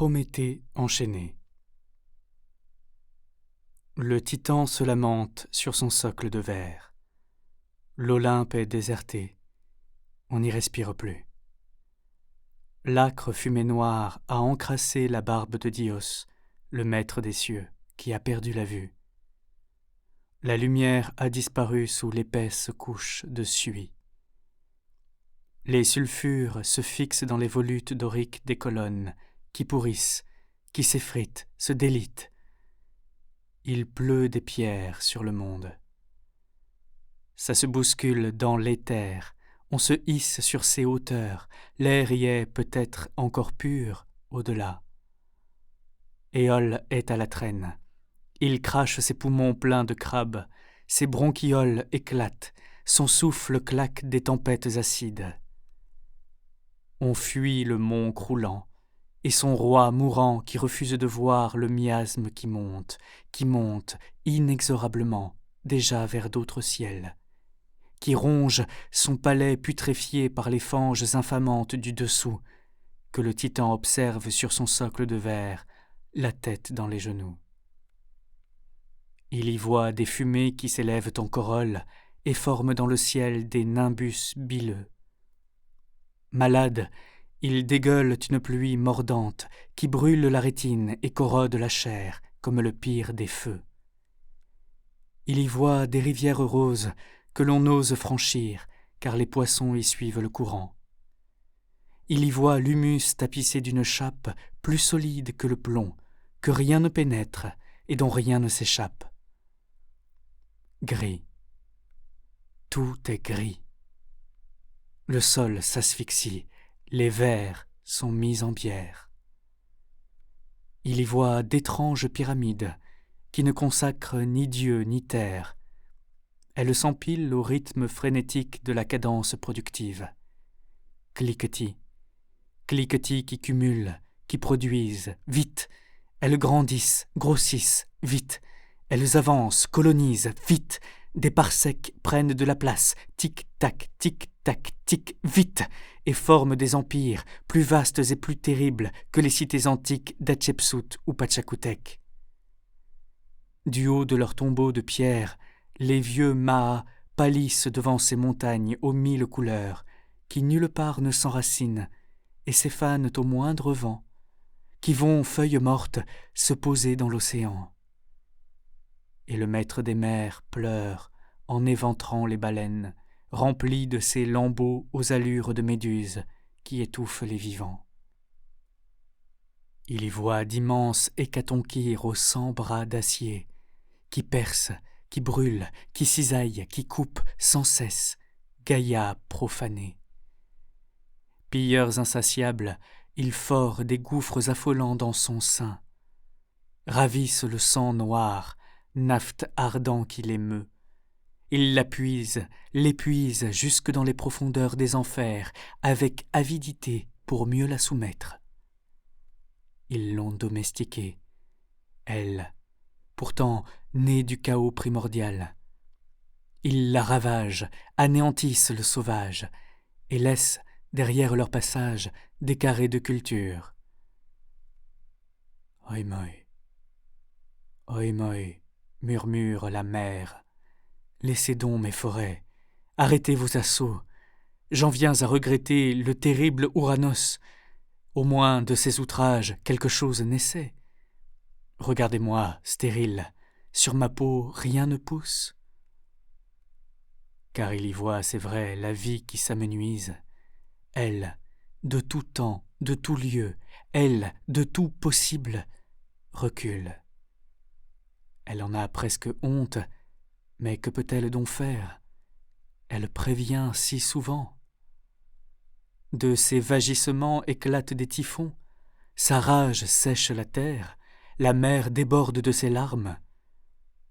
Prométhée enchaîné. Le Titan se lamente sur son socle de verre. L'Olympe est déserté, on n'y respire plus. L'âcre fumée noire a encrassé la barbe de Dios, le maître des cieux, qui a perdu la vue. La lumière a disparu sous l'épaisse couche de suie. Les sulfures se fixent dans les volutes doriques des colonnes, qui pourrissent, qui s'effritent, se délitent. Il pleut des pierres sur le monde. Ça se bouscule dans l'éther, on se hisse sur ces hauteurs, l'air y est peut-être encore pur au-delà. Éole est à la traîne. Il crache ses poumons pleins de crabes, ses bronchioles éclatent, son souffle claque des tempêtes acides. On fuit le mont croulant, et son roi mourant qui refuse de voir le miasme qui monte inexorablement déjà vers d'autres ciels, qui ronge son palais putréfié par les fanges infamantes du dessous, que le Titan observe sur son socle de verre, la tête dans les genoux. Il y voit des fumées qui s'élèvent en corolle et forment dans le ciel des nimbus bileux. Malade, il dégueule une pluie mordante qui brûle la rétine et corrode la chair comme le pire des feux. Il y voit des rivières roses que l'on n'ose franchir car les poissons y suivent le courant. Il y voit l'humus tapissé d'une chape plus solide que le plomb, que rien ne pénètre et dont rien ne s'échappe. Gris. Tout est gris. Le sol s'asphyxie, les vers sont mis en bière. Il y voit d'étranges pyramides qui ne consacrent ni Dieu ni terre. Elles s'empilent au rythme frénétique de la cadence productive. Cliquetis, cliquetis qui cumulent, qui produisent, vite. Elles grandissent, grossissent, vite. Elles avancent, colonisent, vite. Des parsecs prennent de la place, tic-tac, tic, vite, et forment des empires plus vastes et plus terribles que les cités antiques d'Hatchepsout ou Pachacutec. Du haut de leurs tombeaux de pierre, les vieux Maas pâlissent devant ces montagnes aux 1000 couleurs, qui nulle part ne s'enracinent et s'effanent au moindre vent, qui vont, feuilles mortes, se poser dans l'océan. Et le maître des mers pleure en éventrant les baleines, rempli de ces lambeaux aux allures de méduses qui étouffent les vivants. Il y voit d'immenses hécatonchires aux 100 bras d'acier, qui percent, qui brûlent, qui cisaillent, qui coupent sans cesse, Gaïa profanée. Pilleurs insatiables, ils forent des gouffres affolants dans son sein, ravissent le sang noir, naphte ardent qui l'émeut. Ils l'épuisent jusque dans les profondeurs des enfers, avec avidité pour mieux la soumettre. Ils l'ont domestiquée, elle, pourtant née du chaos primordial. Ils la ravagent, anéantissent le sauvage, et laissent, derrière leur passage, des carrés de culture. Oimoï, oimoï, murmure la mer. Laissez donc mes forêts, arrêtez vos assauts. J'en viens à regretter le terrible Ouranos. Au moins de ces outrages quelque chose naissait. Regardez-moi, stérile, sur ma peau rien ne pousse. Car il y voit, c'est vrai, la vie qui s'amenuise. Elle, de tout temps, de tout lieu, elle, de tout possible, recule. Elle en a presque honte, mais que peut-elle donc faire? Elle prévient si souvent. De ses vagissements éclatent des typhons, sa rage sèche la terre, la mer déborde de ses larmes.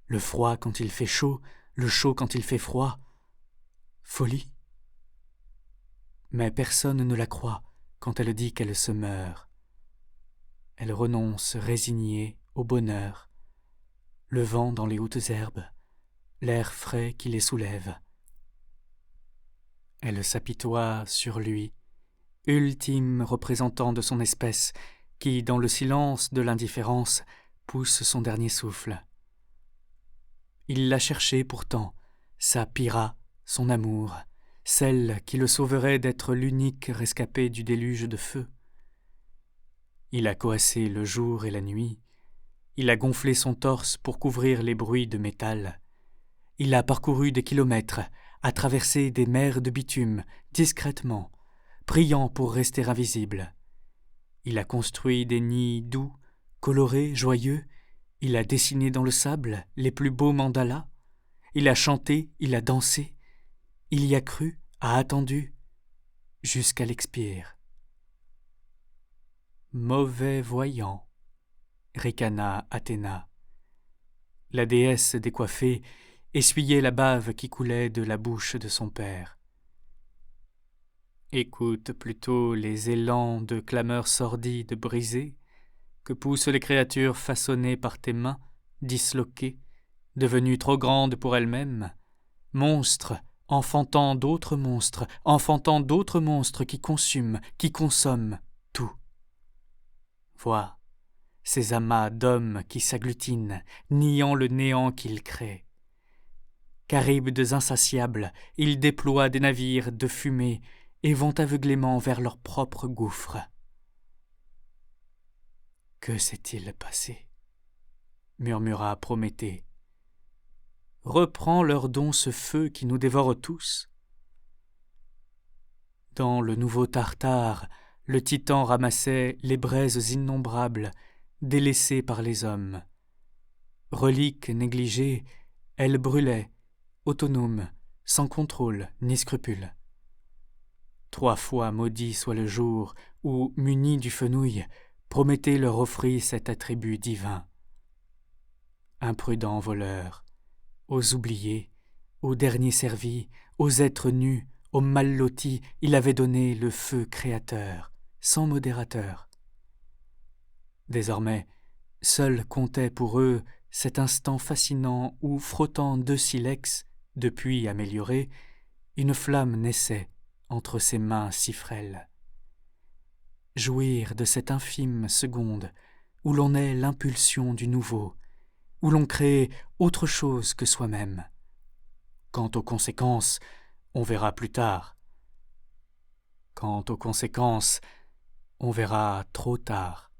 Le froid quand il fait chaud, le chaud quand il fait froid. Folie. Mais personne ne la croit quand elle dit qu'elle se meurt. Elle renonce résignée au bonheur, le vent dans les hautes herbes, l'air frais qui les soulève. Elle s'apitoie sur lui, ultime représentant de son espèce, qui, dans le silence de l'indifférence, pousse son dernier souffle. Il l'a cherchée pourtant, sa Pyrrha, son amour, celle qui le sauverait d'être l'unique rescapé du déluge de feu. Il a coassé le jour et la nuit, il a gonflé son torse pour couvrir les bruits de métal, il a parcouru des kilomètres, a traversé des mers de bitume, discrètement, priant pour rester invisible. Il a construit des nids doux, colorés, joyeux, il a dessiné dans le sable les plus beaux mandalas, il a chanté, il a dansé, il y a cru, a attendu, jusqu'à l'expire. Mauvais voyant, ricana Athéna. La déesse décoiffée essuyait la bave qui coulait de la bouche de son père. Écoute plutôt les élans de clameurs sordides brisées que poussent les créatures façonnées par tes mains, disloquées, devenues trop grandes pour elles-mêmes, monstres enfantant d'autres monstres qui consument, qui consomment tout. Vois ces amas d'hommes qui s'agglutinent, niant le néant qu'ils créent. Charybdes insatiables, ils déploient des navires de fumée et vont aveuglément vers leur propre gouffre. « Que s'est-il passé » murmura Prométhée. « Reprends leur don ce feu qui nous dévore tous. » Dans le nouveau Tartare, le Titan ramassait les braises innombrables, délaissées par les hommes. Reliques négligées, elles brûlaient, autonomes, sans contrôle ni scrupule. 3 fois maudit soit le jour où, munis du fenouil, Prométhée leur offrit cet attribut divin. Imprudents voleurs, aux oubliés, aux derniers servis, aux êtres nus, aux mal lotis, il avait donné le feu créateur, sans modérateur. Désormais, seul comptait pour eux cet instant fascinant où, frottant 2 silex, depuis améliorés, une flamme naissait entre ses mains si frêles. Jouir de cette infime seconde où l'on est l'impulsion du nouveau, où l'on crée autre chose que soi-même. Quant aux conséquences, on verra plus tard. Quant aux conséquences, on verra trop tard.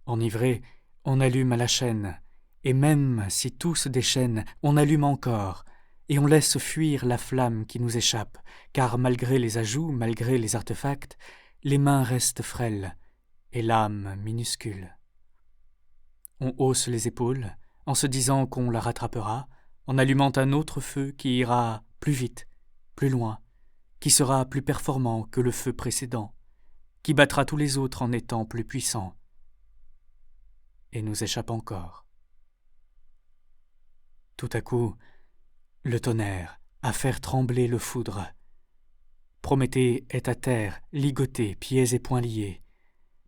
Enivré, on allume à la chaîne, et même si tout se déchaîne, on allume encore, et on laisse fuir la flamme qui nous échappe, car malgré les ajouts, malgré les artefacts, les mains restent frêles, et l'âme minuscule. On hausse les épaules, en se disant qu'on la rattrapera, en allumant un autre feu qui ira plus vite, plus loin, qui sera plus performant que le feu précédent, qui battra tous les autres en étant plus puissant, et nous échappe encore. Tout à coup, le tonnerre, à faire trembler le foudre. Prométhée est à terre, ligoté, pieds et poings liés.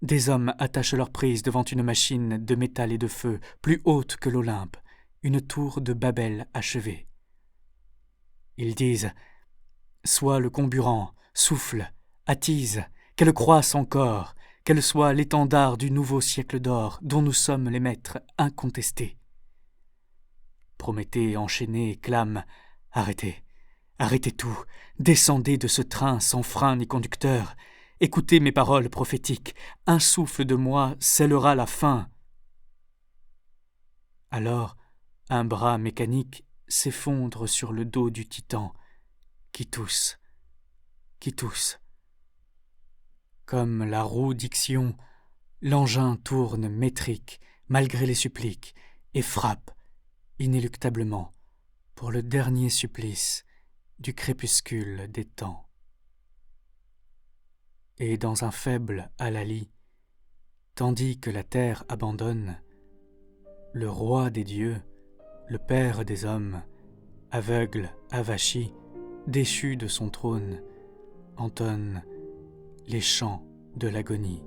Des hommes attachent leur prise devant une machine de métal et de feu, plus haute que l'Olympe, une tour de Babel achevée. Ils disent « Sois le comburant, souffle, attise, qu'elle croisse encore, qu'elle soit l'étendard du nouveau siècle d'or dont nous sommes les maîtres incontestés. » Prométhée enchaîné clame « Arrêtez, arrêtez tout, descendez de ce train sans frein ni conducteur, écoutez mes paroles prophétiques, un souffle de moi scellera la fin. » Alors, un bras mécanique s'effondre sur le dos du titan, qui tousse. Comme la roue d'Ixion, l'engin tourne métrique, malgré les suppliques, et frappe, inéluctablement, pour le dernier supplice du crépuscule des temps. Et dans un faible hallali, tandis que la terre abandonne, le roi des dieux, le père des hommes, aveugle, avachi, déchu de son trône, entonne les chants de l'agonie.